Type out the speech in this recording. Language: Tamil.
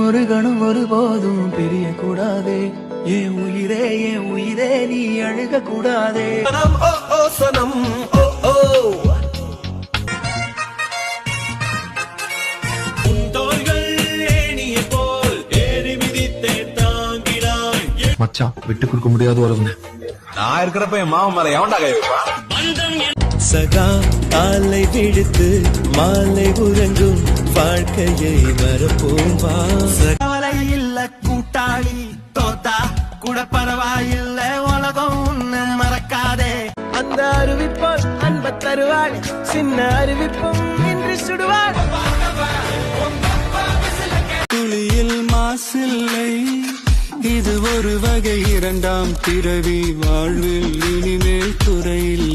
ஒரு கணம் ஒருபோதும் பிரிய கூடாதே. என் உயிரே நீ அழுக கூடாதே. ஓ ஓ சனம் ஓ ஓ மச்சான் விட்டு கொடுக்க முடியாத உறவுங்க. நான் இருக்கிறப்ப என் மாமன் மேல எவன்டா கை வைப்பான்? சகா காலை விடுத்து மாலை உறங்கும் வாழ்க்கையை மறப்போம் வா. கவலை இல்ல கூட்டாளி, தோத்தா கூட பரவாயில்ல, உலகம் உன்னை மறக்காதே. அந்த அறிவிப்பால் அன்ப தருவாள், சின்ன அறிவிப்பும் இன்று சுடுவாள். துளியில் மாசில்லை, இது ஒரு வகை இரண்டாம் பிறவி வாழ்வில் இனிமேல் குறையில்.